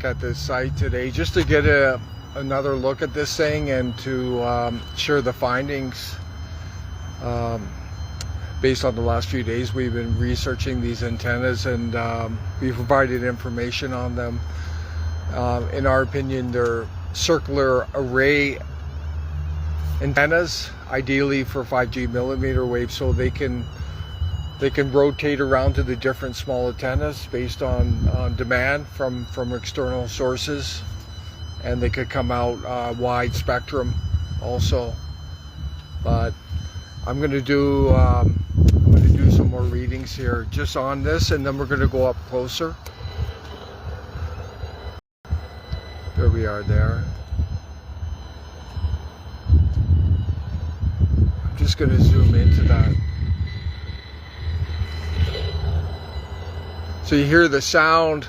back at this site today just to get another look at this thing and to share the findings. Based on the last few days, we've been researching these antennas, and we've provided information on them. In our opinion, they're circular array antennas, ideally for 5G millimeter wave, so they can rotate around to the different small antennas based on demand from external sources, and they could come out wide spectrum also. But I'm going to do some more readings here just on this, and then we're going to go up closer. There we are there. I'm just going to zoom into that. So you hear the sound.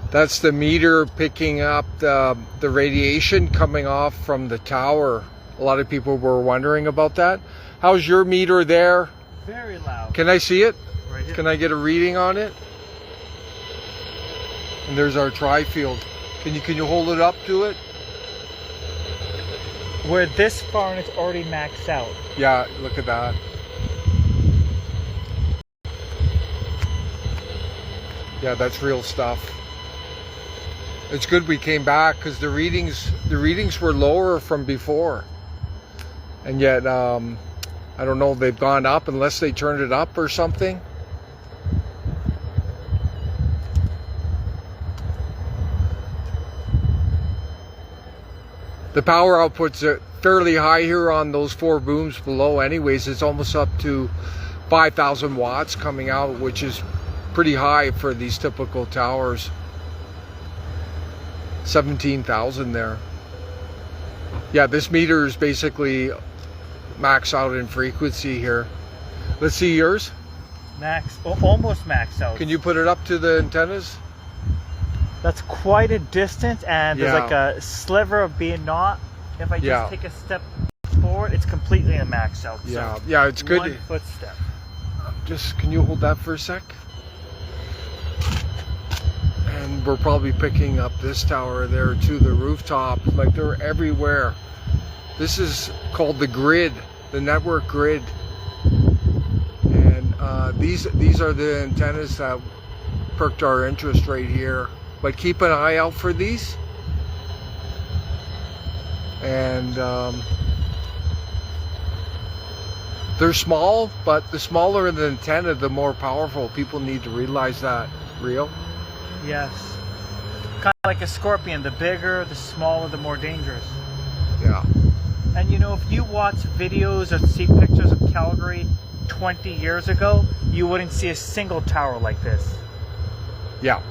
That's the meter picking up the radiation coming off from the tower. A lot of people were wondering about that. How's your meter there? Very loud. Can I see it? Right here. Can I get a reading on it? And there's our tri-field. Can you hold it up to it? We're this far and it's already maxed out. Yeah, look at that. Yeah, that's real stuff. It's good we came back because the readings were lower from before. And yet, I don't know, they've gone up unless they turned it up or something. The power output's fairly high here on those 4 booms below anyways. It's almost up to 5,000 watts coming out, which is pretty high for these typical towers. 17,000 there. Yeah, this meter is basically max out in frequency here. Let's see yours. Almost maxed out. Can you put it up to the antennas? That's quite a distance, and there's Yeah. like a sliver of being not. If I just take a step forward, it's completely maxed out. Yeah, so yeah, it's good. 1 footstep. Just, can you hold that for a sec? And we're probably picking up this tower there to the rooftop. Like, they're everywhere. This is called the grid, the network grid. And these are the antennas that perked our interest right here. But keep an eye out for these. And they're small, but the smaller the antenna, the more powerful. People need to realize that. Real? Yes. Kind of like a scorpion. The bigger, the smaller, the more dangerous. Yeah. And you know, if you watch videos or see pictures of Calgary 20 years ago, you wouldn't see a single tower like this. Yeah.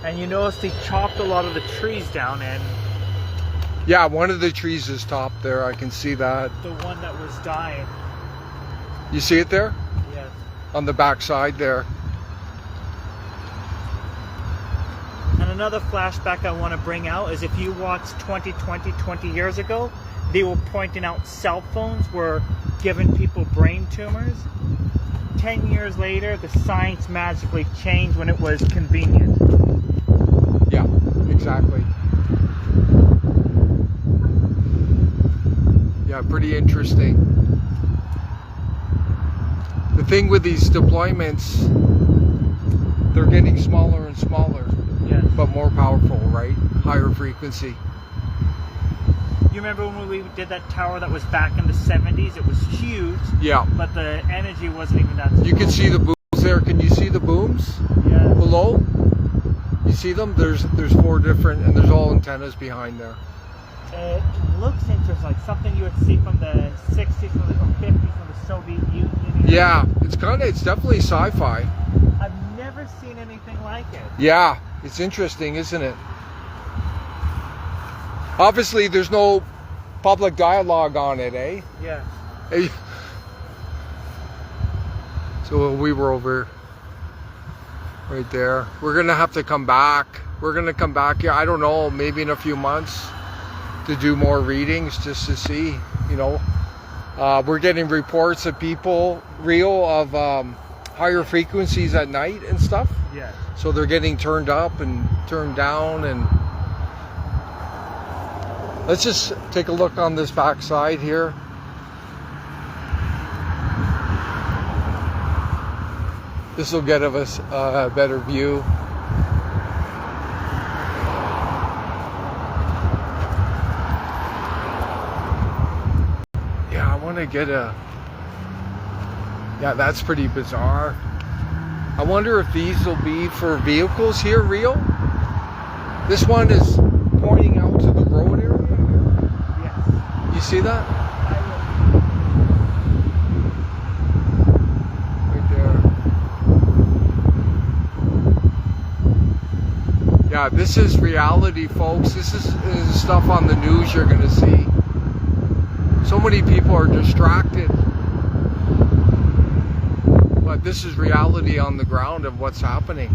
And you notice they chopped a lot of the trees down, and yeah, one of the trees is topped there. I can see that. the one that was dying. You see it there? Yes. On the back side there. And another flashback I want to bring out is if you watch 20 years ago, they were pointing out cell phones were giving people brain tumors. 10 years later, the science magically changed when it was convenient. Yeah, exactly. Yeah, pretty interesting. The thing with these deployments, they're getting smaller and smaller. Yes. But more powerful, right? Higher frequency. You remember when we did that tower that was back in the 70s? It was huge. Yeah. But the energy wasn't even that strong. You can see the booms there. Can you see the booms? Yeah. Below? You see them? There's 4 different, and there's all antennas behind there. It looks interesting, like something you would see from the 60s or 50s from the Soviet Union. Yeah, it's definitely sci-fi. I've never seen anything like it. Yeah, it's interesting, isn't it? Obviously, there's no public dialogue on it, eh? Yeah. Hey. So we were over right there. We're gonna have to come back. We're gonna come back here, I don't know, maybe in a few months to do more readings just to see, you know. We're getting reports of people, higher frequencies at night and stuff. Yes. So they're getting turned up and turned down. And let's just take a look on this back side here. This will get us a better view. Yeah, I want to get a... Yeah, that's pretty bizarre. I wonder if these will be for vehicles here, Rio? This one is pointing out to the road area here. Yes. You see that? Right there. Yeah, this is reality, folks. This is stuff on the news you're going to see. So many people are distracted. But this is reality on the ground of what's happening.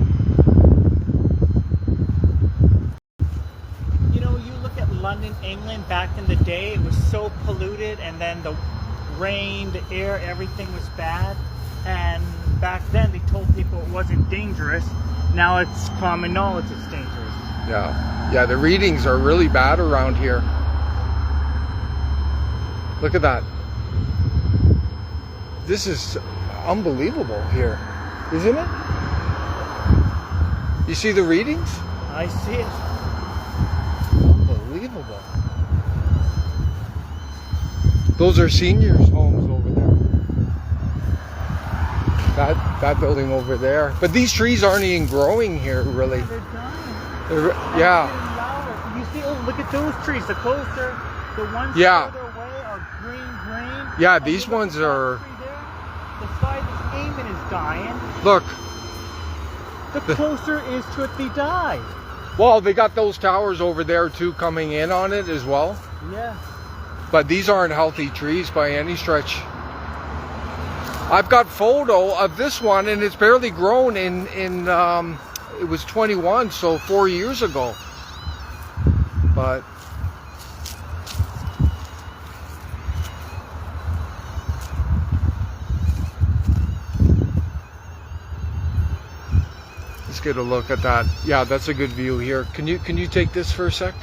You know, you look at London, England, back in the day, it was so polluted, and then the rain, the air, everything was bad. And back then they told people it wasn't dangerous. Now it's common knowledge it's dangerous. Yeah, the readings are really bad around here. Look at that. This is unbelievable here, isn't it? You see the readings? I see it. Unbelievable. Those are seniors' homes over there. That building over there. But these trees aren't even growing here, really. They're dying. Yeah. You see, oh, look at those trees. The closer, the ones further away are green. Yeah, these ones are... The side that's aiming is dying. Look. The closer is to it, they die. Well, they got those towers over there too coming in on it as well. Yeah. But these aren't healthy trees by any stretch. I've got photo of this one and it's barely grown in it was 21, so 4 years ago. But let's get a look at that. Yeah, that's a good view here. Can you take this for a sec?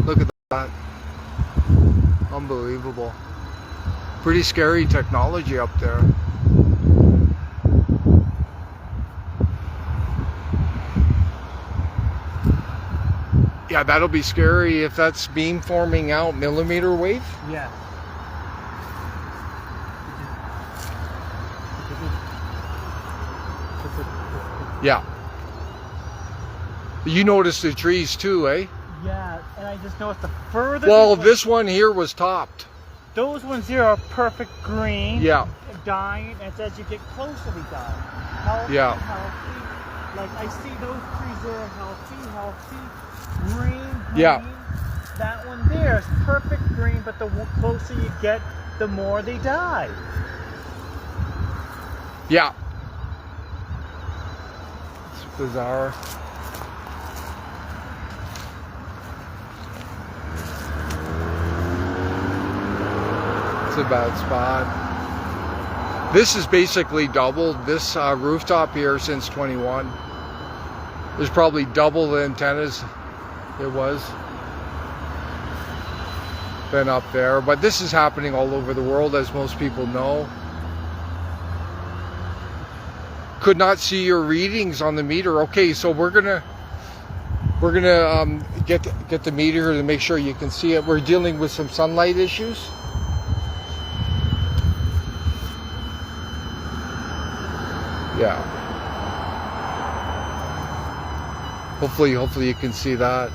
Look at that. Unbelievable. Pretty scary technology up there. Yeah, that'll be scary if that's beamforming out millimeter wave. Yeah. Yeah. You noticed the trees too, eh? Yeah, and I just noticed the further... Well, this one here was topped. Those ones here are perfect green. Yeah. Dying, and as you get closer, they die. Healthy, Yeah. healthy. Like, I see those trees there are healthy. Green. Yeah. That one there is perfect green, but the closer you get, the more they die. Yeah. It's bizarre. It's a bad spot. This is basically doubled this rooftop here since 21. There's probably double the antennas it was than up there, but this is happening all over the world, as most people know. Could not see your readings on the meter. Okay, so we're gonna get the meter to make sure you can see it. We're dealing with some sunlight issues. Yeah. Hopefully you can see that.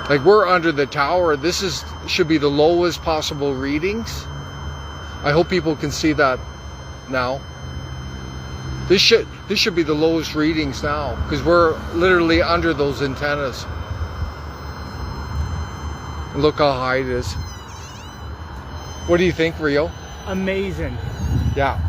Like, we're under the tower. This should be the lowest possible readings. I hope people can see that now. This should be the lowest readings now, because we're literally under those antennas. Look how high it is. What do you think, Rio? Amazing. Yeah.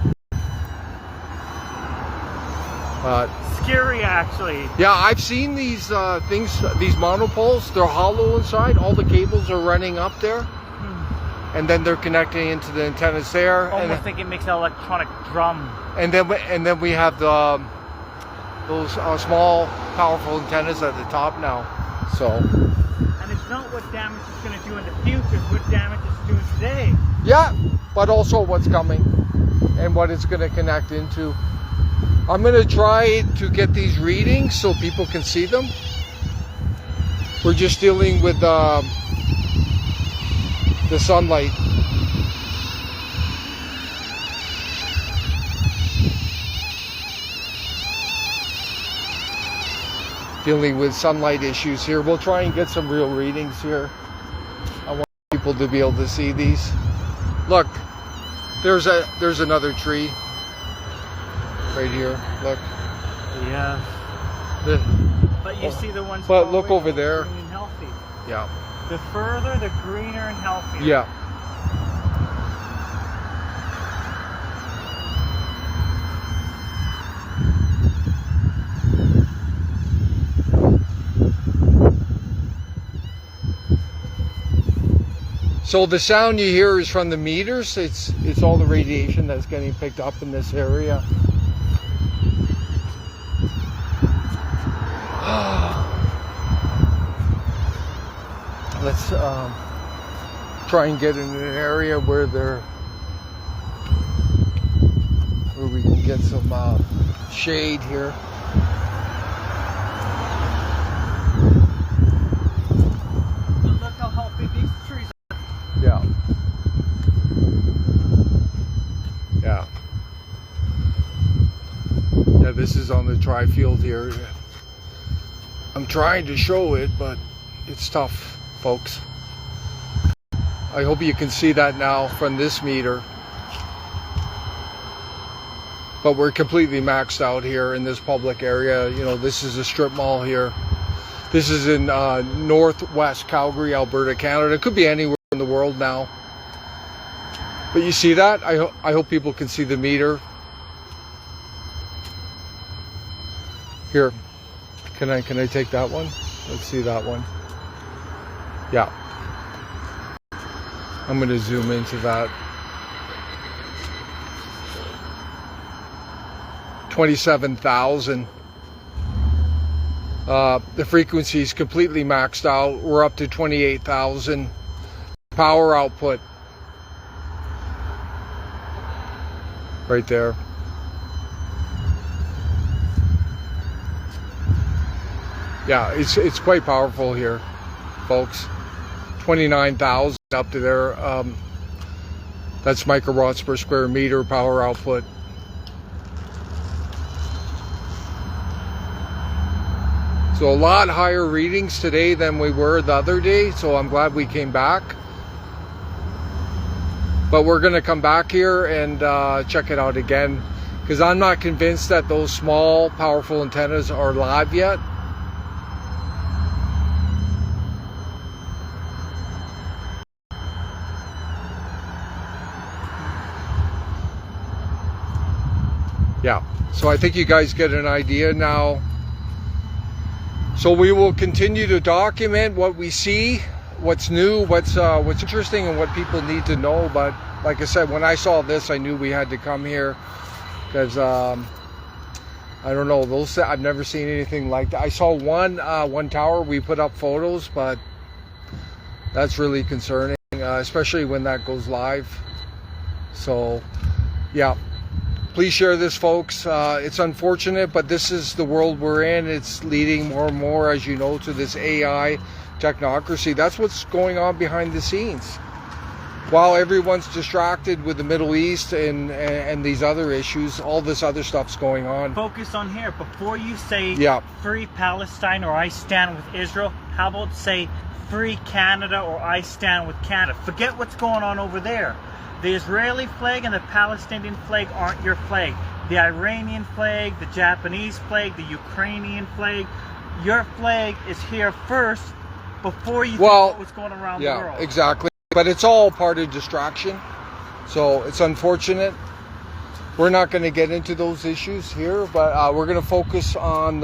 scary, actually. Yeah, I've seen these things, these monopoles. They're hollow inside. All the cables are running up there, and then they're connecting into the antennas there. Almost think it makes an electronic drum. And then we have those small, powerful antennas at the top now. So. And it's not what damage it's going to do in the future, it's what damage it's doing today. Yeah, but also what's coming and what it's going to connect into. I'm going to try to get these readings so people can see them. We're just dealing with the sunlight. Dealing with sunlight issues here. We'll try and get some real readings here. I want people to be able to see these. Look, there's another tree right here. Look. Yeah. But you see the ones. But look over there. Green and healthy. Yeah. The further, the greener and healthier. Yeah. So the sound you hear is from the meters. It's all the radiation that's getting picked up in this area. Let's try and get in an area where we can get some shade here. Look how healthy these trees are. Yeah. Yeah. Yeah, this is on the tri-field here. I'm trying to show it, but it's tough, folks. I hope you can see that now from this meter. But we're completely maxed out here in this public area. You know, this is a strip mall here. This is in northwest Calgary, Alberta, Canada. It could be anywhere in the world now. But you see that? I hope people can see the meter. Here, can I take that one? Let's see that one. Yeah. I'm going to zoom into that. 27,000. The frequency is completely maxed out. We're up to 28,000. Power output. Right there. Yeah, it's quite powerful here, folks. 29,000 up to there. That's microwatts per square meter power output. So a lot higher readings today than we were the other day, so I'm glad we came back. But we're going to come back here and check it out again, because I'm not convinced that those small, powerful antennas are live yet. Yeah, so I think you guys get an idea now. So we will continue to document what we see, what's new, what's interesting, and what people need to know. But like I said, when I saw this, I knew we had to come here, because I don't know, those, I've never seen anything like that. I saw one tower, we put up photos, but that's really concerning, especially when that goes live. So yeah. Please share this, folks. It's unfortunate, but this is the world we're in. It's leading more and more, as you know, to this AI technocracy. That's what's going on behind the scenes. While everyone's distracted with the Middle East and these other issues, all this other stuff's going on. Focus on here. Before you say free Palestine or I stand with Israel, how about say free Canada or I stand with Canada? Forget what's going on over there. The Israeli flag and the Palestinian flag aren't your flag. The Iranian flag, the Japanese flag, the Ukrainian flag. Your flag is here first before you think about what's going on around the world. Yeah, exactly. But it's all part of distraction. So it's unfortunate. we're not going to get into those issues here, but we're going to focus on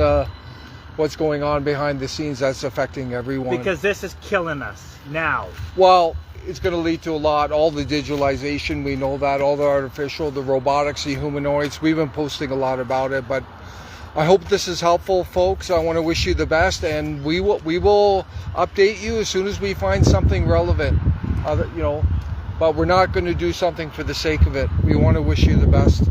what's going on behind the scenes that's affecting everyone. Because this is killing us now. Well, it's going to lead to a lot. All the digitalization, we know that. All the artificial, the robotics, the humanoids. We've been posting a lot about it, but I hope this is helpful, folks. I want to wish you the best, and we will update you as soon as we find something relevant. But we're not going to do something for the sake of it. We want to wish you the best.